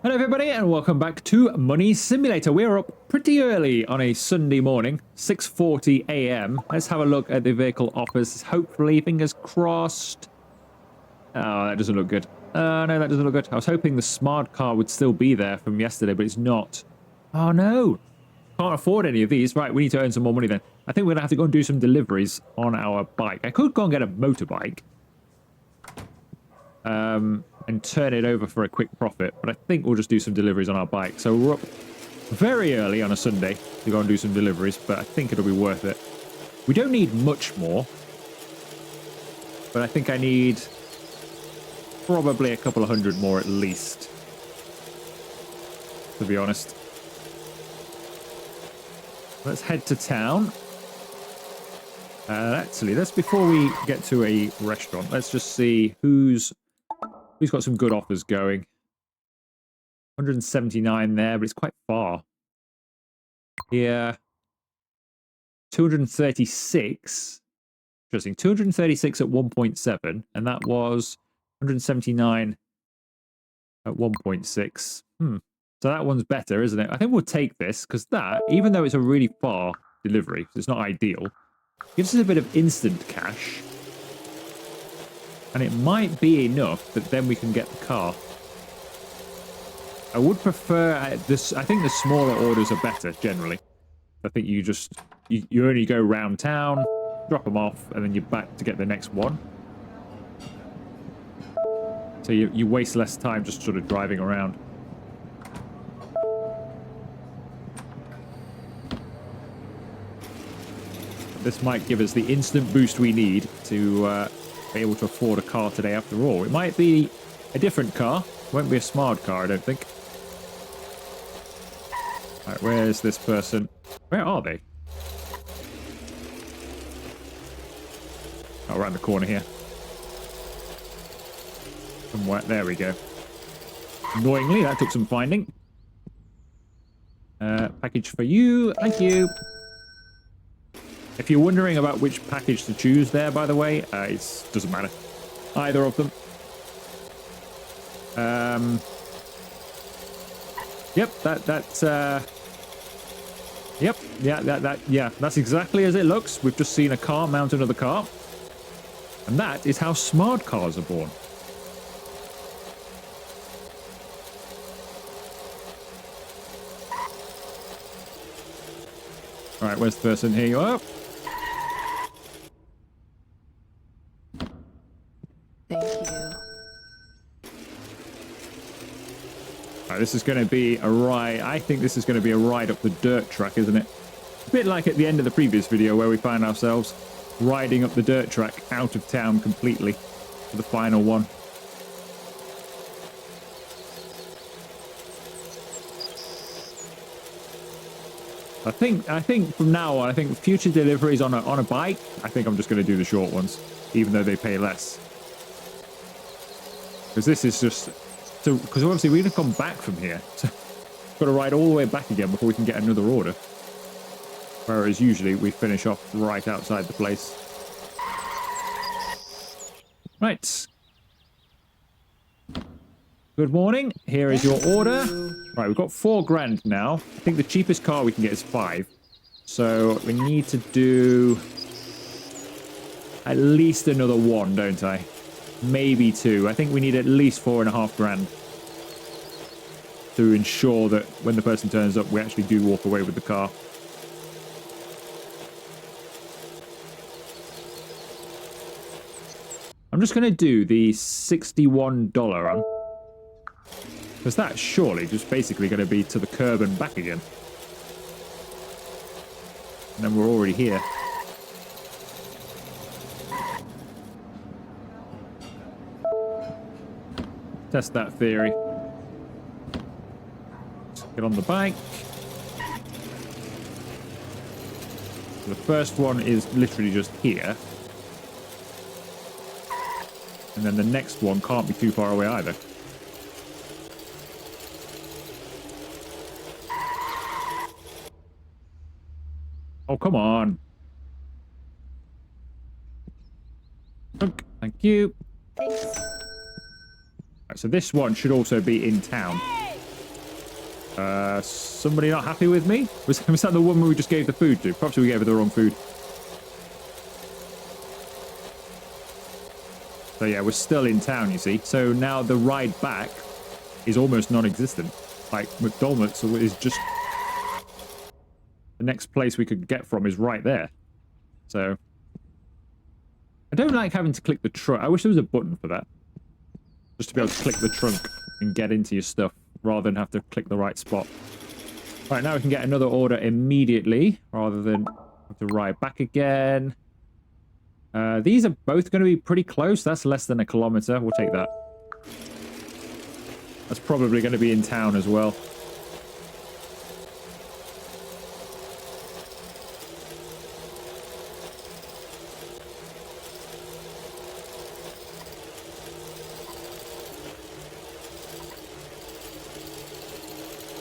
Hello everybody and welcome back to Money Simulator. We're up pretty early on a Sunday morning, 6:40 a.m. Let's have a look at the vehicle offers. Hopefully, fingers crossed. Oh, that doesn't look good. No, that doesn't look good. I was hoping the smart car would still be there from yesterday, but it's not. Oh no, can't afford any of these. Right, we need to earn some more money then. I think we're gonna have to go and do some deliveries on our bike. I could go and get a motorbike. And turn it over for a quick profit, but I think we'll just do some deliveries on our bike. So we're up very early on a Sunday to go and do some deliveries, but I think it'll be worth it. We don't need much more, but I think I need probably a couple of hundred more at least, to be honest. Let's head to town. Actually, that's before we get to a restaurant. Let's just see who's got some good offers going. 179 there, but it's quite far. Yeah. 236. Interesting. 236 at 1.7, and that was 179 at 1.6. So that one's better, isn't it? I think we'll take this, because that, even though it's a really far delivery, it's not ideal, gives us a bit of instant cash. And it might be enough that then we can get the car. I would prefer this. I think the smaller orders are better generally. I think you just you only go round town, drop them off, and then you're back to get the next one. So you waste less time just sort of driving around. This might give us the instant boost we need to be able to afford a car today after all. It might be a different car. It won't be a smart car, I don't think. Right, where's this person? Where are they? Oh, around the corner here. Somewhere. There we go. Annoyingly, that took some finding. Package for you. Thank you. If you're wondering about which package to choose there, by the way, it doesn't matter. Either of them. Yep, yep, yeah, that's exactly as it looks. We've just seen a car mount another car. And that is how smart cars are born. Alright, where's the person? Here you are. Thank you. Right, this is going to be a ride. I think this is going to be a ride up the dirt track, isn't it? A bit like at the end of the previous video where we found ourselves riding up the dirt track out of town completely for the final one. I think from now on, I think future deliveries on a bike, I think I'm just going to do the short ones, even though they pay less. Because this is just... So, because obviously we're going to come back from here. So we've got to ride all the way back again before we can get another order. Whereas usually we finish off right outside the place. Right. Good morning. Here is your order. Right, we've got 4 grand now. I think the cheapest car we can get is 5. So we need to do at least another 1, don't I? Maybe 2. I think we need at least 4.5 grand to ensure that when the person turns up, we actually do walk away with the car. I'm just going to do the $61 run. Because that's surely just basically going to be to the curb and back again. And then we're already here. Test that theory. Get on the bike. So the first one is literally just here. And then the next one can't be too far away either. Oh, come on. Thank you. Thanks. Right, so this one should also be in town. Somebody not happy with me? Was that the woman we just gave the food to? Perhaps we gave her the wrong food. So yeah, we're still in town, you see. So now the ride back is almost non-existent. Like, McDonald's is just... The next place we could get from is right there. So... I don't like having to click the trunk. I wish there was a button for that. Just to be able to click the trunk and get into your stuff, rather than have to click the right spot. Right, now we can get another order immediately, rather than have to ride back again. These are both going to be pretty close. That's less than a kilometer. We'll take that. That's probably going to be in town as well.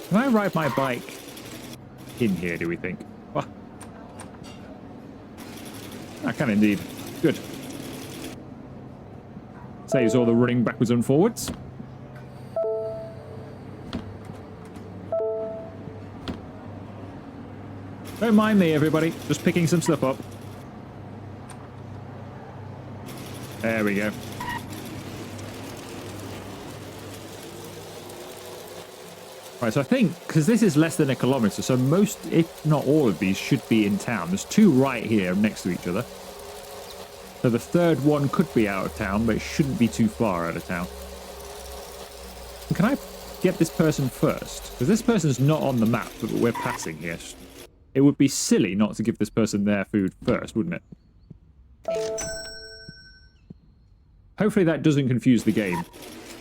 Can I ride my bike in here, do we think? Oh. I can indeed. Good. Saves all the running backwards and forwards. Don't mind me, everybody. Just picking some stuff up. There we go. Right, so I think, because this is less than a kilometer, so most, if not all of these, should be in town. There's two right here next to each other. So the third one could be out of town, but it shouldn't be too far out of town. Can I get this person first? Because this person's not on the map, but we're passing here. It would be silly not to give this person their food first, wouldn't it? Hopefully that doesn't confuse the game,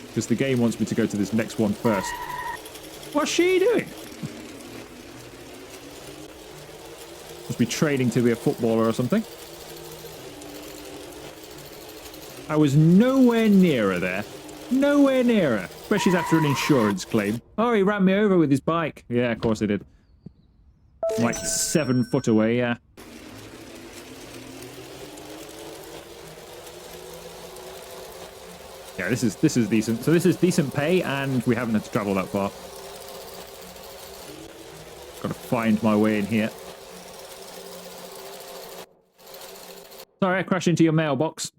because the game wants me to go to this next one first. What's she doing? Must be training to be a footballer or something. I was nowhere near her there. Nowhere near her. Especially after an insurance claim. Oh, he ran me over with his bike. Yeah, of course he did. Like 7 foot away, yeah. Yeah, this is decent. So this is decent pay, and we haven't had to travel that far. Got to find my way in here. Sorry, I crashed into your mailbox.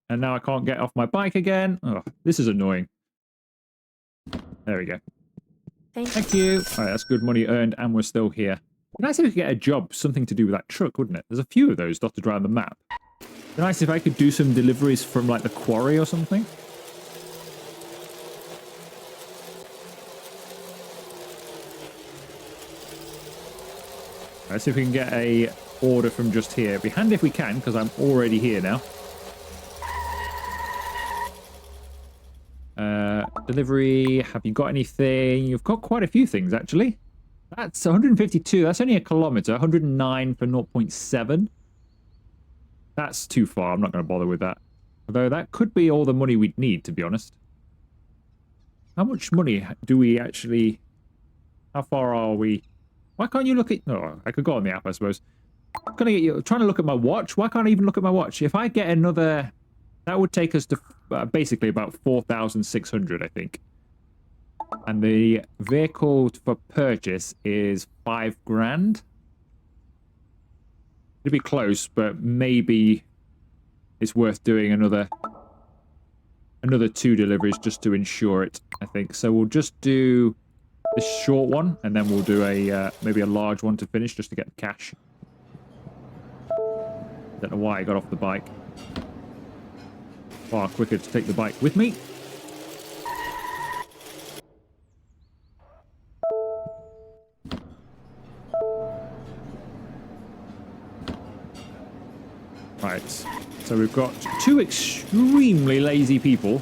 And now I can't get off my bike again. Oh, this is annoying. There we go. Thank you. All right, that's good money earned, and we're still here. Nice if we could get a job, something to do with that truck, wouldn't it? There's a few of those dotted around the map. Nice if I could do some deliveries from, like, the quarry or something. Let's see if we can get a order from just here. It'd be handy if we can, because I'm already here now. Delivery, have you got anything? You've got quite a few things, actually. That's 152. That's only a kilometer. 109 for 0.7. That's too far. I'm not going to bother with that. Although that could be all the money we'd need, to be honest. How much money do we actually... How far are we? Why can't you look at... Oh, I could go on the app, I suppose. Trying to look at my watch. Why can't I even look at my watch? If I get another... That would take us to basically about 4,600, I think. And the vehicle for purchase is 5 grand. It'd be close, but maybe it's worth doing another 2 deliveries just to ensure it, I think. So we'll just do this short one, and then we'll do a maybe a large one to finish just to get the cash. Don't know why I got off the bike. Far quicker to take the bike with me. Right, so we've got 2 extremely lazy people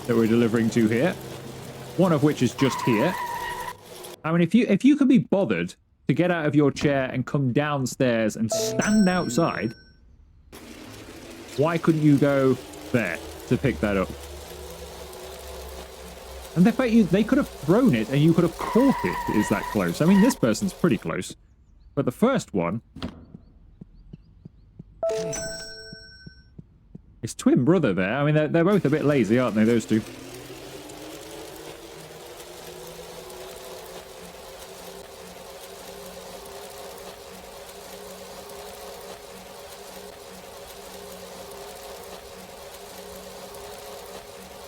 that we're delivering to here. One of which is just here. I mean, if you could be bothered to get out of your chair and come downstairs and stand outside, why couldn't you go there to pick that up? And the fact they could have thrown it and you could have caught it is that close. I mean, this person's pretty close. But the first one... His twin brother there. I mean, they're both a bit lazy, aren't they, those two?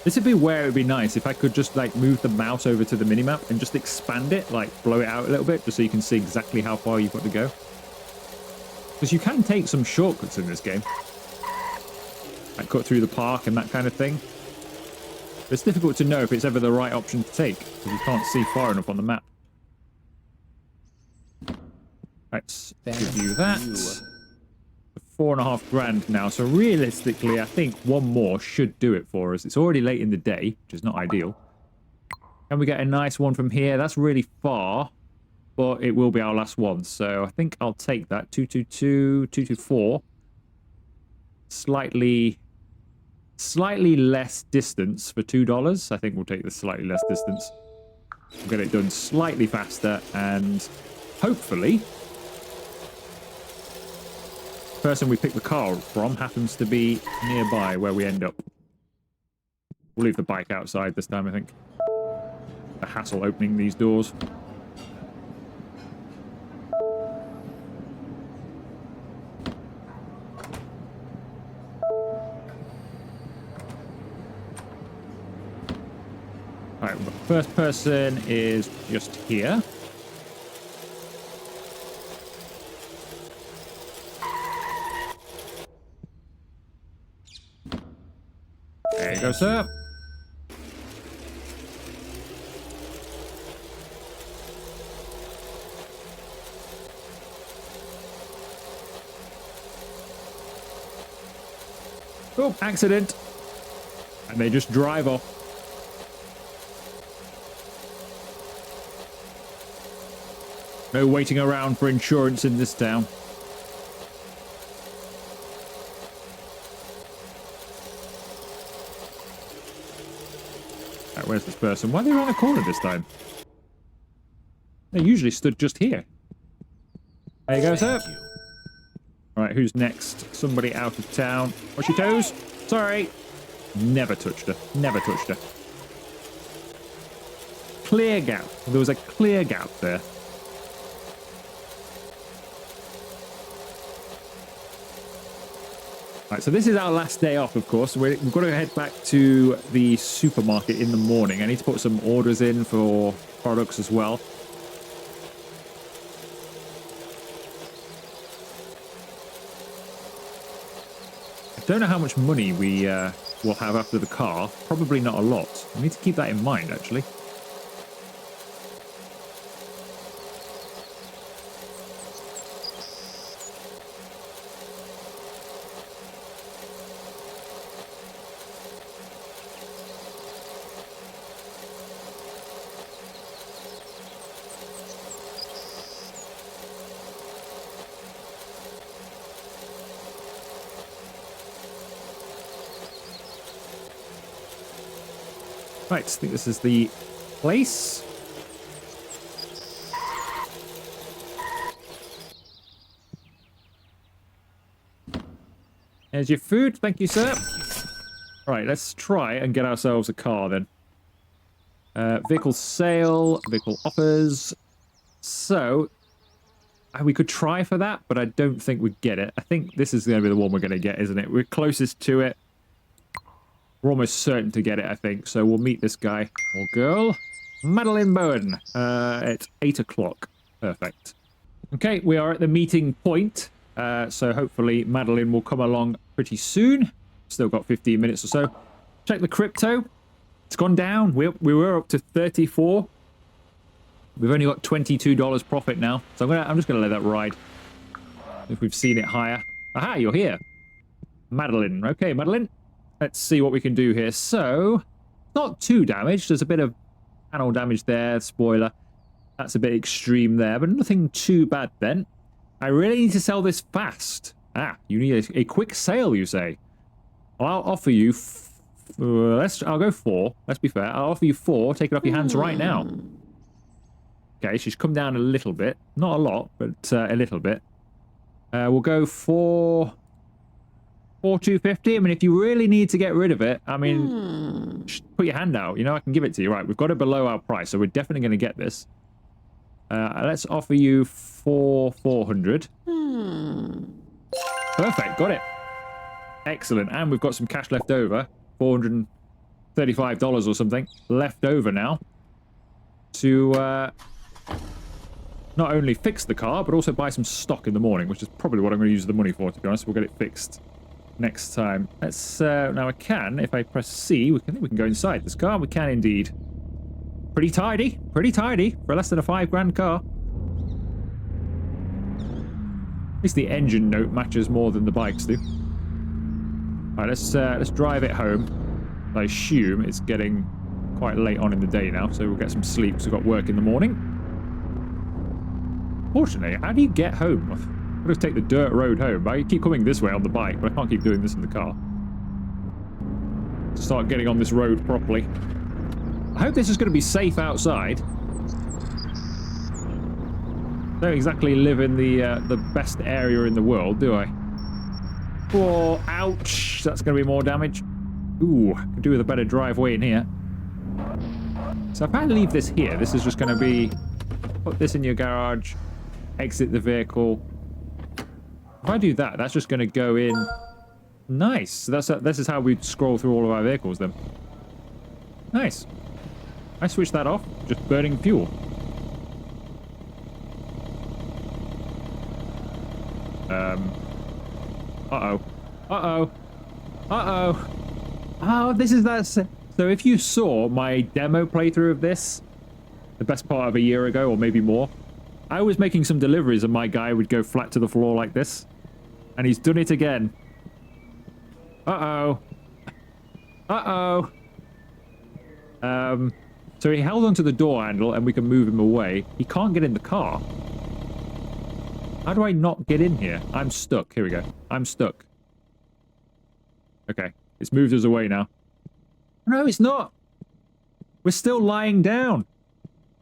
This would be where it would be nice if I could just like move the mouse over to the minimap and just expand it, like blow it out a little bit, just so you can see exactly how far you've got to go. Because you can take some shortcuts in this game. Like cut through the park and that kind of thing. But it's difficult to know if it's ever the right option to take, because you can't see far enough on the map. Let's give you that. 4.5 grand now, so realistically I think one more should do it for us. It's already late in the day, which is not ideal. Can we get a nice one from here? That's really far, but it will be our last one, so I think I'll take that. 222, 224. Slightly less distance for $2. I think we'll take the slightly less distance. We'll get it done slightly faster, and hopefully person we pick the car from happens to be nearby where we end up. We'll leave the bike outside this time, I think. The hassle opening these doors. Alright, the first person is just here. There you go, sir. Oh, accident. And they just drive off. No waiting around for insurance in this town. Right, where's this person? Why are they around a corner this time? They usually stood just here. There you go, sir. Right, who's next? Somebody out of town. Watch your toes. Sorry. Never touched her. Never touched her. Clear gap. There was a clear gap there. Right, so this is our last day off, of course. We've got to head back to the supermarket in the morning. I need to put some orders in for products as well. I don't know how much money we will have after the car. Probably not a lot. I need to keep that in mind, actually. Right, I think this is the place. There's your food. Thank you, sir. Right, let's try and get ourselves a car then. Vehicle sale, vehicle offers. So, we could try for that, but I don't think we'd get it. I think this is going to be the one we're going to get, isn't it? We're closest to it. We're almost certain to get it, I think. So we'll meet this guy or girl. Madeline Bowen at 8 o'clock. Perfect. Okay, we are at the meeting point. So hopefully Madeline will come along pretty soon. Still got 15 minutes or so. Check the crypto. It's gone down. We were up to 34. We've only got $22 profit now. So I'm just gonna let that ride. If we've seen it higher. Aha, you're here. Madeline. Okay, Madeline. Let's see what we can do here. So, not too damaged. There's a bit of panel damage there, spoiler. That's a bit extreme there, but nothing too bad then. I really need to sell this fast. Ah, you need a quick sale, you say? Well, I'll offer you... I'll go 4. Let's be fair. I'll offer you 4. Take it off your hands right now. Okay, she's come down a little bit. Not a lot, but a little bit. We'll go for 250. I mean, if you really need to get rid of it, I mean, just put your hand out. You know, I can give it to you. Right, we've got it below our price, so we're definitely going to get this. Let's offer you 400. Perfect, got it. Excellent, and we've got some cash left over. 400. $35 or something left over now to not only fix the car, but also buy some stock in the morning, which is probably what I'm going to use the money for, to be honest. We'll get it fixed next time. Let's, now I can, if I press C, I think we can go inside this car. We can indeed. Pretty tidy for less than a $5 car. At least the engine note matches more than the bikes do. All right, let's drive it home. I assume it's getting quite late on in the day now, so we'll get some sleep because we've got work in the morning. Fortunately, how do you get home? I've got to take the dirt road home. I keep coming this way on the bike, but I can't keep doing this in the car. Start getting on this road properly. I hope this is going to be safe outside. Don't exactly live in the best area in the world, do I? Oh, ouch! That's going to be more damage. Ooh, could do with a better driveway in here. So if I leave this here, this is just going to be... Put this in your garage. Exit the vehicle. If I do that, that's just going to go in. Nice. So this is how we scroll through all of our vehicles then. Nice. I switched that off. Just burning fuel. Uh-oh. Uh-oh. Uh-oh. Oh, this is that... So if you saw my demo playthrough of this, the best part of a year ago, or maybe more, I was making some deliveries and my guy would go flat to the floor like this. And he's done it again. Uh-oh. Uh-oh. So he held onto the door handle and we can move him away. He can't get in the car. How do I not get in here? I'm stuck. Here we go. I'm stuck. Okay. It's moved us away now. No, it's not. We're still lying down.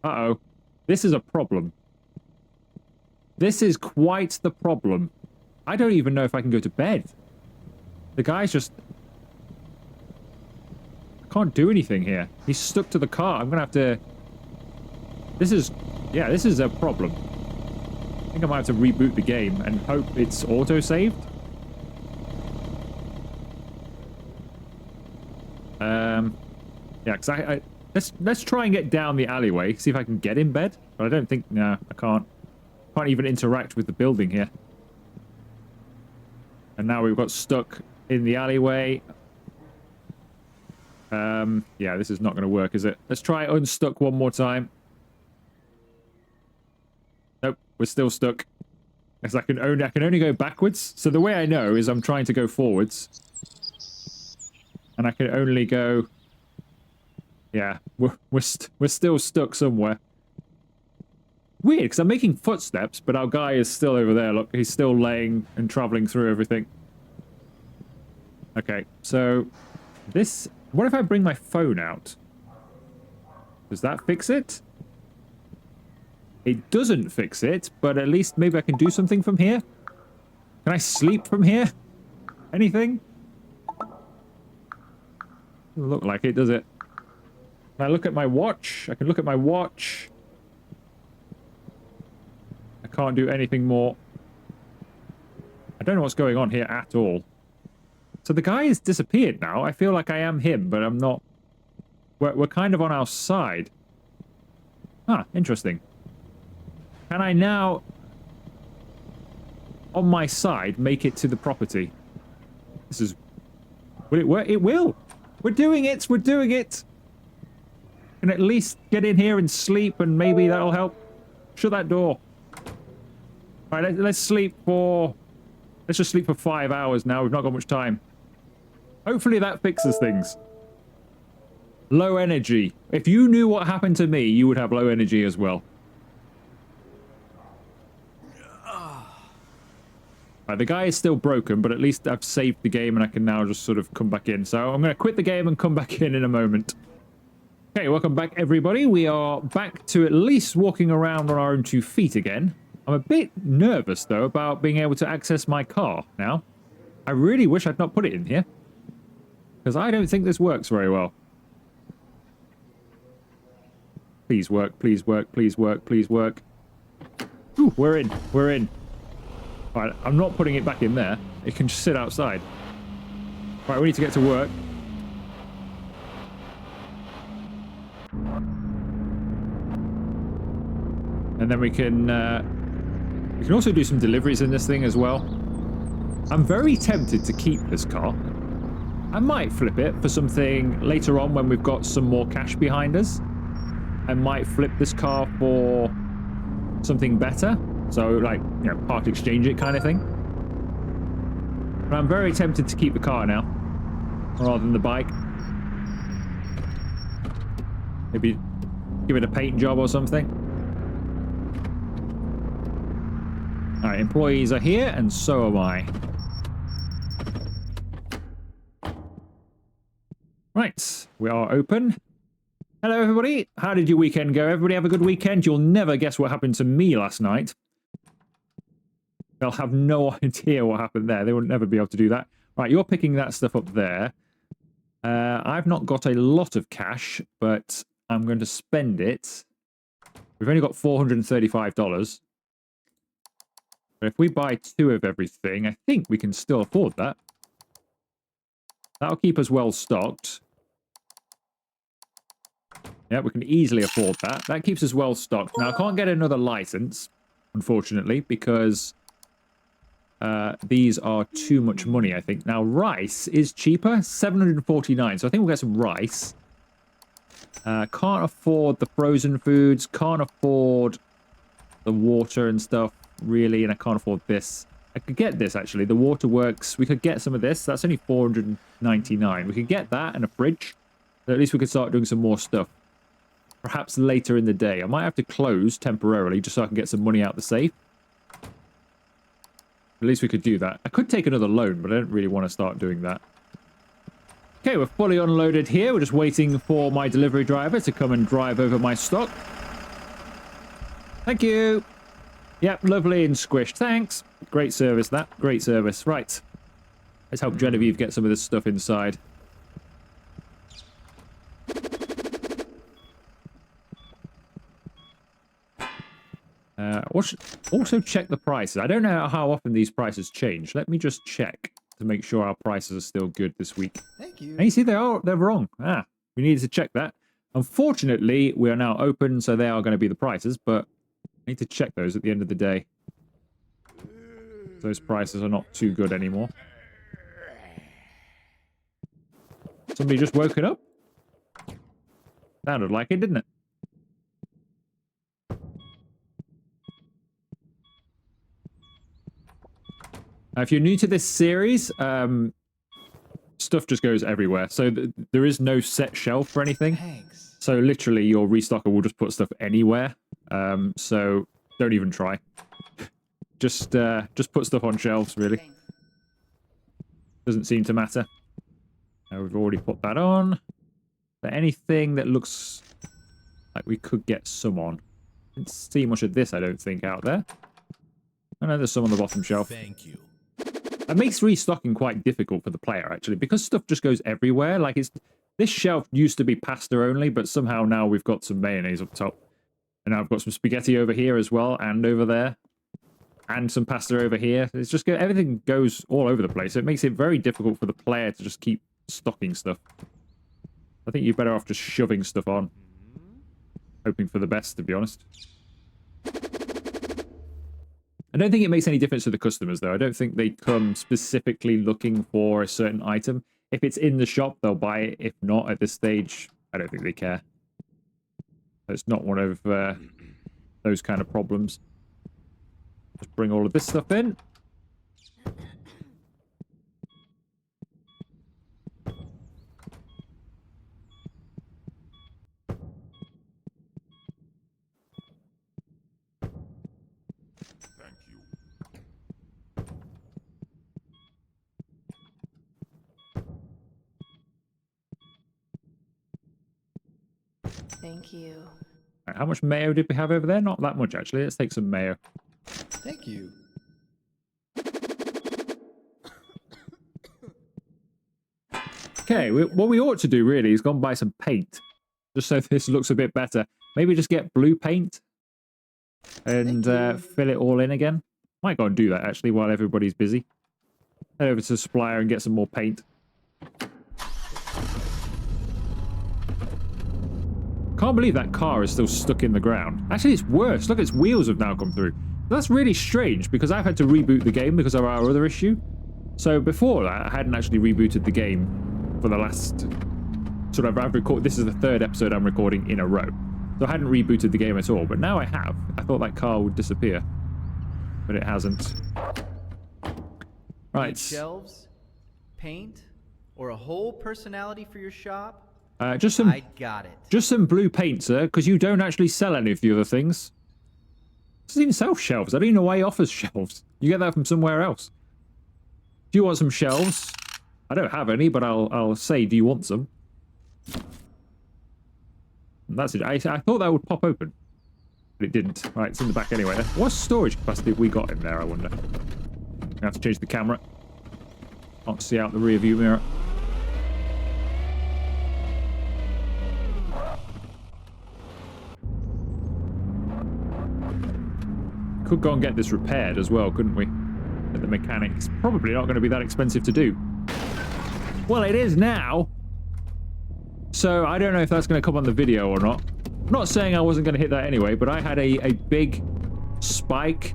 Uh-oh. This is a problem. This is quite the problem. I don't even know if I can go to bed. The guy's just... I can't do anything here. He's stuck to the car. I'm going to have to... This is... Yeah, this is a problem. I think I might have to reboot the game and hope it's auto-saved. Yeah, because let's try and get down the alleyway, see if I can get in bed. But I don't think... No, I can't. Can't even interact with the building here. And now we've got stuck in the alleyway. Yeah, this is not going to work, is it? Let's try unstuck one more time. Nope, we're still stuck. Because I can only go backwards. So the way I know is I'm trying to go forwards. And I can only go... Yeah, we're still stuck somewhere. Weird, because I'm making footsteps, but our guy is still over there. Look, he's still laying and traveling through everything. Okay, so this... What if I bring my phone out? Does that fix it? It doesn't fix it, but at least maybe I can do something from here? Can I sleep from here? Anything? Doesn't look like it, does it? Can I look at my watch? I can look at my watch. I can't do anything more. I don't know what's going on here at all. So the guy has disappeared now. I feel like I am him, but I'm not. We're kind of on our side. Ah, interesting. Can I now, on my side, make it to the property? This is... Will it work? It will! We're doing it! We're doing it! Can at least get in here and sleep, and maybe that'll help. Shut that door. Alright, let's sleep for... Let's just sleep for 5 hours now. We've not got much time. Hopefully that fixes things. Low energy. If you knew what happened to me, you would have low energy as well. Right, the guy is still broken, but at least I've saved the game and I can now just sort of come back in. So I'm going to quit the game and come back in a moment. Okay, welcome back, everybody. We are back to at least walking around on our own 2 feet again. I'm a bit nervous, though, about being able to access my car now. I really wish I'd not put it in here. Because I don't think this works very well. Please work, please work, please work, please work. Ooh, we're in, we're in. Alright, I'm not putting it back in there. It can just sit outside. Alright, we need to get to work. And then we can also do some deliveries in this thing as well. I'm very tempted to keep this car. I might flip it for something later on when we've got some more cash behind us. I might flip this car for something better. So, like, you know, part exchange it kind of thing. But I'm very tempted to keep the car now, rather than the bike. Maybe give it a paint job or something. Alright, employees are here, and so am I. Right, we are open. Hello, everybody. How did your weekend go? Everybody have a good weekend? You'll never guess what happened to me last night. They'll have no idea what happened there. They will never be able to do that. Right, you're picking that stuff up there. I've not got a lot of cash, but I'm going to spend it. We've only got $435. But if we buy 2 of everything, I think we can still afford that. That'll keep us well stocked. Yeah, we can easily afford that. That keeps us well stocked. Now, I can't get another license, unfortunately, because these are too much money, I think. Now, rice is cheaper, $749. So I think we'll get some rice. Can't afford the frozen foods. Can't afford the water and stuff, really. And I can't afford this. I could get this, actually. The waterworks. We could get some of this. That's only $499. We could get that and a fridge. So at least we could start doing some more stuff. Perhaps later in the day. I might have to close temporarily just so I can get some money out the safe. At least we could do that. I could take another loan, but I don't really want to start doing that. Okay, we're fully unloaded here. We're just waiting for my delivery driver to come and drive over my stock. Thank you. Yep, lovely and squished. Thanks. Great service, that. Great service. Right. Let's help Genevieve get some of this stuff inside. Also check the prices. I don't know how often these prices change. Let me just check to make sure our prices are still good this week. Thank you. And you see, they're wrong. We needed to check that. Unfortunately, we are now open, so they are going to be the prices, but I need to check those at the end of the day. Those prices are not too good anymore. Somebody just woken up? Sounded like it, didn't it? Now, if you're new to this series, stuff just goes everywhere. So there is no set shelf for anything. Thanks. So literally, your restocker will just put stuff anywhere. So don't even try. Just put stuff on shelves, really. Doesn't seem to matter. We've already put that on. But anything that looks like we could get some on. Didn't see much of this, I don't think, out there. I know there's some on the bottom shelf. Thank you. It makes restocking quite difficult for the player, actually, because stuff just goes everywhere. Like, this shelf used to be pasta only, but somehow now we've got some mayonnaise up top. And now I've got some spaghetti over here as well, and over there. And some pasta over here. It's just everything goes all over the place. So it makes it very difficult for the player to just keep stocking stuff. I think you're better off just shoving stuff on. Hoping for the best, to be honest. I don't think it makes any difference to the customers, though. I don't think they come specifically looking for a certain item. If it's in the shop, they'll buy it. If not, at this stage, I don't think they care. It's not one of those kind of problems. Just bring all of this stuff in. Thank you. Right, how much mayo did we have over there? Not that much, actually. Let's take some mayo. Thank you. Okay, what we ought to do, really, is go and buy some paint. Just so this looks a bit better. Maybe just get blue paint and fill it all in again. Might go and do that, actually, while everybody's busy. Head over to the supplier and get some more paint. can't believe that car is still stuck in the ground. Actually, it's worse. Look, its wheels have now come through. That's really strange because I've had to reboot the game because of our other issue. So before that, I hadn't actually rebooted the game for the last sort of, this is the 3rd episode I'm recording in a row. So I hadn't rebooted the game at all, but now I have. I thought that car would disappear, but it hasn't. Right. Need shelves, paint, or a whole personality for your shop? Just some. I got it. Just some blue paint, sir, because you don't actually sell any of the other things. It doesn't even sell shelves. I don't even know why he offers shelves. You get that from somewhere else. Do you want some shelves? I don't have any, but I'll say, do you want some? And that's it. I thought that would pop open, but it didn't. Right, it's in the back anyway. What storage capacity have we got in there, I wonder? I have to change the camera. Can't see out the rear view mirror. Could go and get this repaired as well, couldn't we? At the mechanics. Probably not going to be that expensive to do. Well, it is now. So I don't know if that's going to come on the video or not. I'm not saying I wasn't going to hit that anyway, but I had a big spike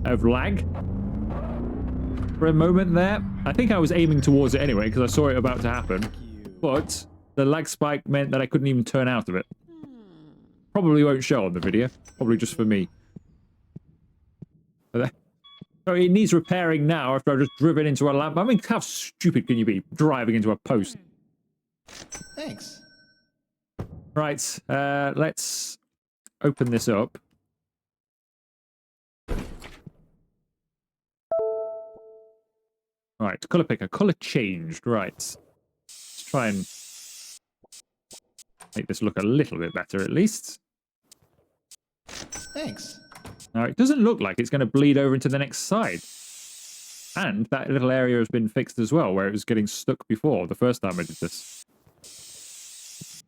of lag for a moment there. I think I was aiming towards it anyway because I saw it about to happen. But the lag spike meant that I couldn't even turn out of it. Probably won't show on the video. Probably just for me. So it needs repairing now after I've just driven into a lamp. I mean, how stupid can you be driving into a post? Thanks. Right, let's open this up. Right, colour picker. Colour changed. Right. Let's try and make this look a little bit better at least. Thanks. Now, it doesn't look like it's going to bleed over into the next side. And that little area has been fixed as well, where it was getting stuck before, the first time I did this.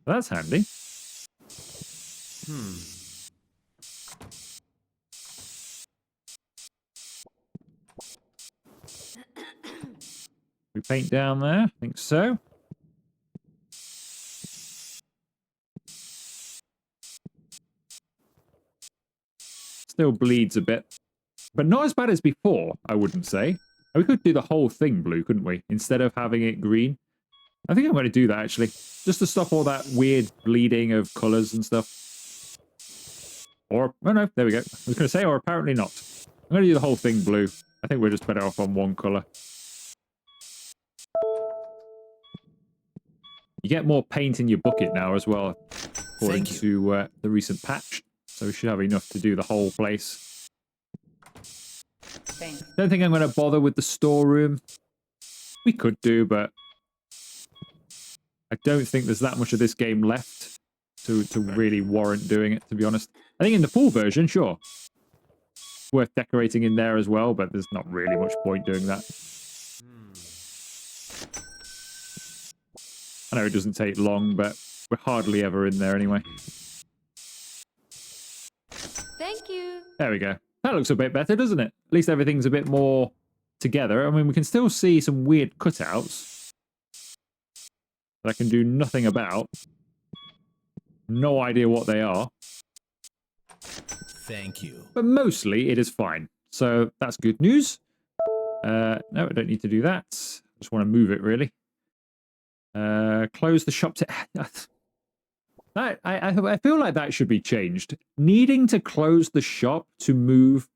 That's handy. We paint down there? I think so. Still bleeds a bit. But not as bad as before, I wouldn't say. We could do the whole thing blue, couldn't we? Instead of having it green. I think I'm going to do that, actually. Just to stop all that weird bleeding of colours and stuff. Or, oh no, there we go. I was going to say, or apparently not. I'm going to do the whole thing blue. I think we're just better off on one colour. You get more paint in your bucket now as well, according to the recent patch. So we should have enough to do the whole place. Thanks. Don't think I'm going to bother with the storeroom. We could do, but I don't think there's that much of this game left to really warrant doing it, to be honest. I think in the full version, sure. It's worth decorating in there as well, but there's not really much point doing that. I know it doesn't take long, but we're hardly ever in there anyway. Thank you. There we go. That looks a bit better, doesn't it? At least everything's a bit more together. I mean, we can still see some weird cutouts that I can do nothing about. No idea what they are. Thank you. But mostly it is fine. So that's good news. No, I don't need to do that. I just want to move it, really. Close the shop to... I feel like that should be changed. Needing to close the shop to move...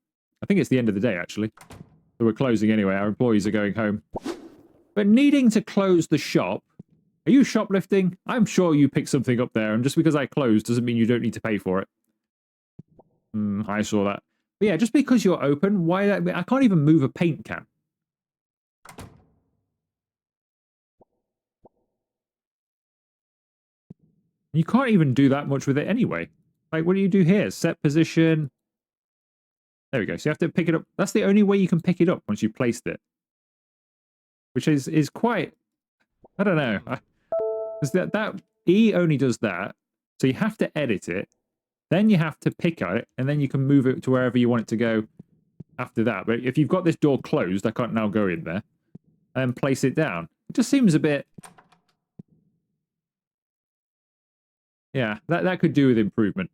I think it's the end of the day, actually. So we're closing anyway. Our employees are going home. But needing to close the shop... Are you shoplifting? I'm sure you picked something up there, and just because I closed doesn't mean you don't need to pay for it. I saw that. But yeah, just because you're open, why... I can't even move a paint can. You can't even do that much with it anyway. Like, what do you do here? Set position. There we go. So you have to pick it up. That's the only way you can pick it up once you've placed it. Which is quite... I don't know. Because that E only does that. So you have to edit it. Then you have to pick it. And then you can move it to wherever you want it to go after that. But if you've got this door closed, I can't now go in there. And place it down. It just seems a bit... Yeah, that could do with improvement.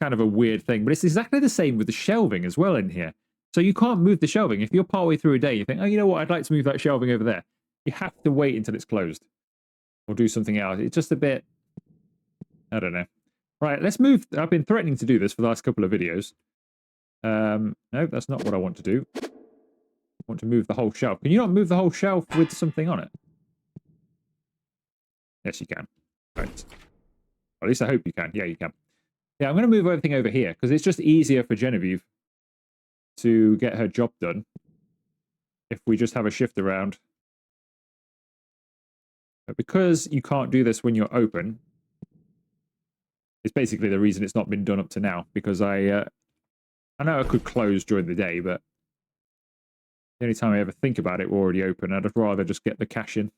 Kind of a weird thing, but it's exactly the same with the shelving as well in here. So you can't move the shelving. If you're partway through a day, you think, oh, you know what, I'd like to move that shelving over there. You have to wait until it's closed or do something else. It's just a bit, I don't know. Right, let's move. I've been threatening to do this for the last couple of videos. No, that's not what I want to do. I want to move the whole shelf. Can you not move the whole shelf with something on it? Yes, you can. Right. At least I hope you can. Yeah, you can. Yeah, I'm going to move everything over here because it's just easier for Genevieve to get her job done if we just have a shift around. But because you can't do this when you're open, it's basically the reason it's not been done up to now, because I know I could close during the day, but the only time I ever think about it, we're already open. I'd rather just get the cash in.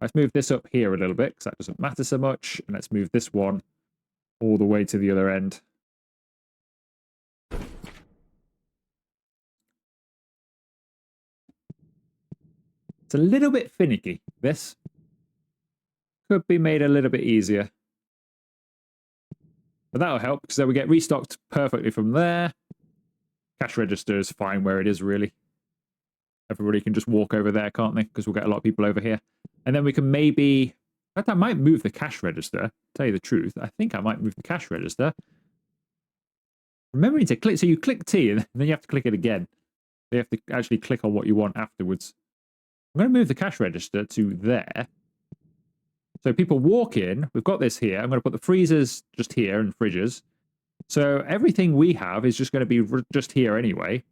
Let's move this up here a little bit because that doesn't matter so much. And let's move this one all the way to the other end. It's a little bit finicky, this. Could be made a little bit easier. But that'll help because then we get restocked perfectly from there. Cash register is fine where it is, really. Everybody can just walk over there, can't they? Because we'll get a lot of people over here. And then we can maybe... In fact, I might move the cash register. Tell you the truth, I think I might move the cash register. Remembering to click... So you click T and then you have to click it again. You have to actually click on what you want afterwards. I'm going to move the cash register to there. So people walk in. We've got this here. I'm going to put the freezers just here and fridges. So everything we have is just going to be just here anyway.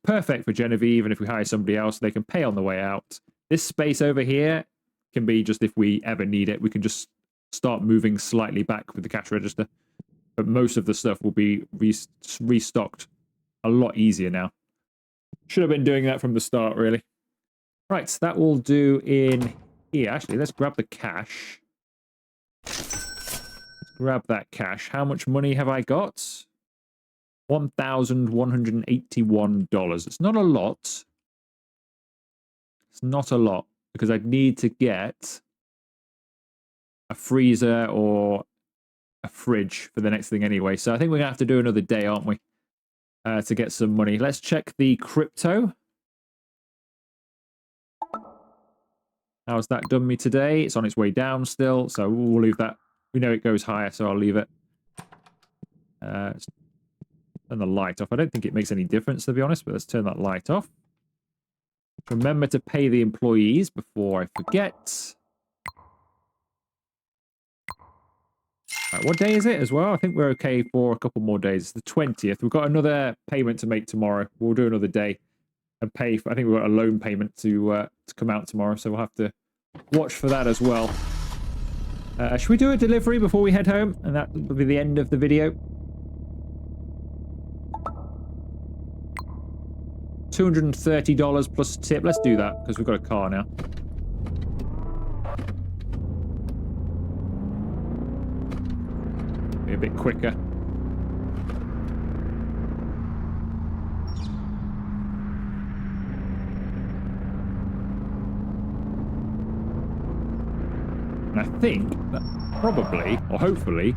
Perfect for Genevieve, even if we hire somebody else, they can pay on the way out. This space over here can be just if we ever need it, we can just start moving slightly back with the cash register. But most of the stuff will be restocked a lot easier now. Should have been doing that from the start, really. Right, so that will do in here. Actually, let's grab the cash. Let's grab that cash. How much money have I got? $1,181. It's not a lot. It's not a lot because I'd need to get a freezer or a fridge for the next thing anyway. So I think we're going to have to do another day, aren't we? To get some money. Let's check the crypto. How's that done me today? It's on its way down still, so we'll leave that. We know it goes higher, so I'll leave it. Let's turn the light off. I don't think it makes any difference, to be honest, but let's turn that light off. Remember to pay the employees before I forget. Right, what day is it as well? I think we're okay for a couple more days. It's the 20th. We've got another payment to make tomorrow. We'll do another day and pay for, I think we've got a loan payment to come out tomorrow, so we'll have to watch for that as well. Should we do a delivery before we head home? And that will be the end of the video. $230 plus tip. Let's do that because we've got a car now. Be a bit quicker. And I think that probably, or hopefully,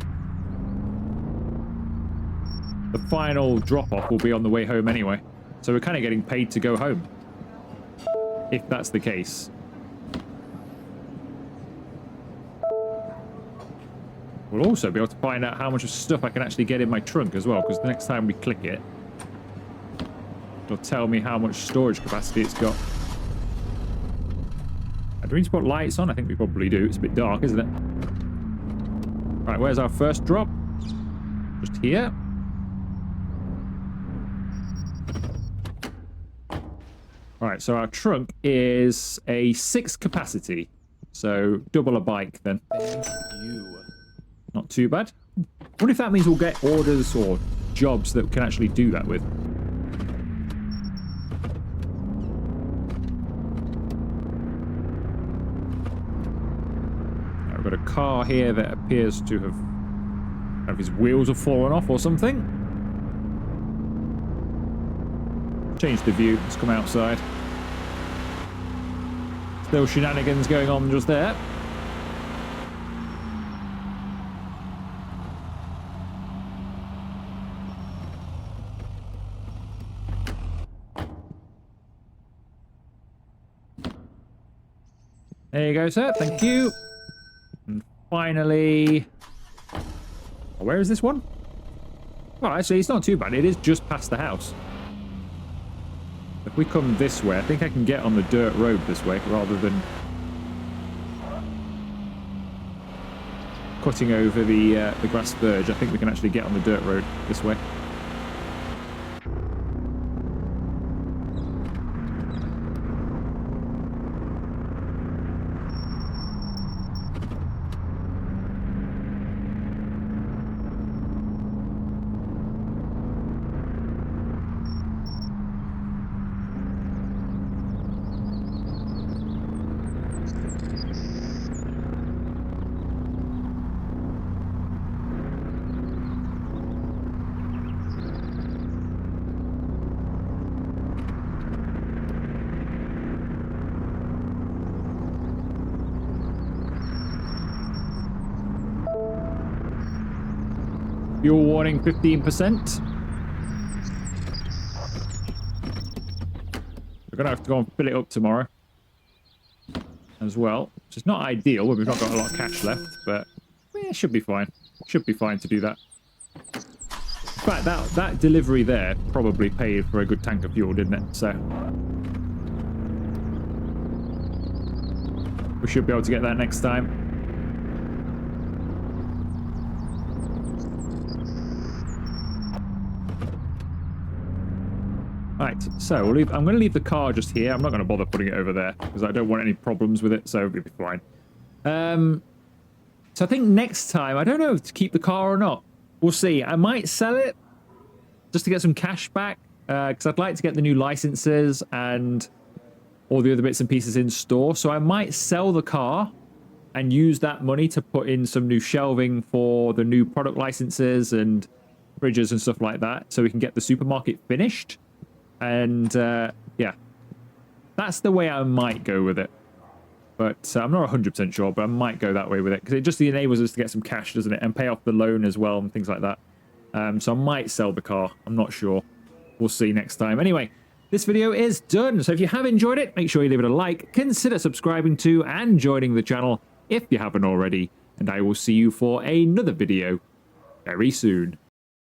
the final drop-off will be on the way home anyway. So we're kind of getting paid to go home, if that's the case. We'll also be able to find out how much of stuff I can actually get in my trunk as well, because the next time we click it, it'll tell me how much storage capacity it's got. Do we need to put lights on? I think we probably do. It's a bit dark, isn't it? Right, where's our first drop? Just here. Right, so our trunk is a 6 capacity. So double a bike then. Thank you. Not too bad. I wonder if that means we'll get orders or jobs that can actually do that with. Right, we've got a car here that appears to have his wheels have fallen off or something. Change the view. Let's come outside. Still shenanigans going on just there. There you go, sir. Thank you. And finally... Oh, where is this one? Well, actually, it's not too bad. It is just past the house. If we come this way, I think I can get on the dirt road this way rather than cutting over the grass verge. I think we can actually get on the dirt road this way. Fuel warning 15%. We're going to have to go and fill it up tomorrow as well, which is not ideal when we've not got a lot of cash left, but yeah, it should be fine. Should be fine to do that. In fact, that delivery there probably paid for a good tank of fuel, didn't it? So we should be able to get that next time. Right, so I'm going to leave the car just here. I'm not going to bother putting it over there because I don't want any problems with it, so it'll be fine. So I think next time, I don't know if to keep the car or not. We'll see. I might sell it just to get some cash back because I'd like to get the new licenses and all the other bits and pieces in store. So I might sell the car and use that money to put in some new shelving for the new product licenses and fridges and stuff like that so we can get the supermarket finished. And, yeah, that's the way I might go with it. But I'm not 100% sure, but I might go that way with it. Because it just enables us to get some cash, doesn't it? And pay off the loan as well and things like that. So I might sell the car. I'm not sure. We'll see next time. Anyway, this video is done. So if you have enjoyed it, make sure you leave it a like. Consider subscribing to and joining the channel if you haven't already. And I will see you for another video very soon.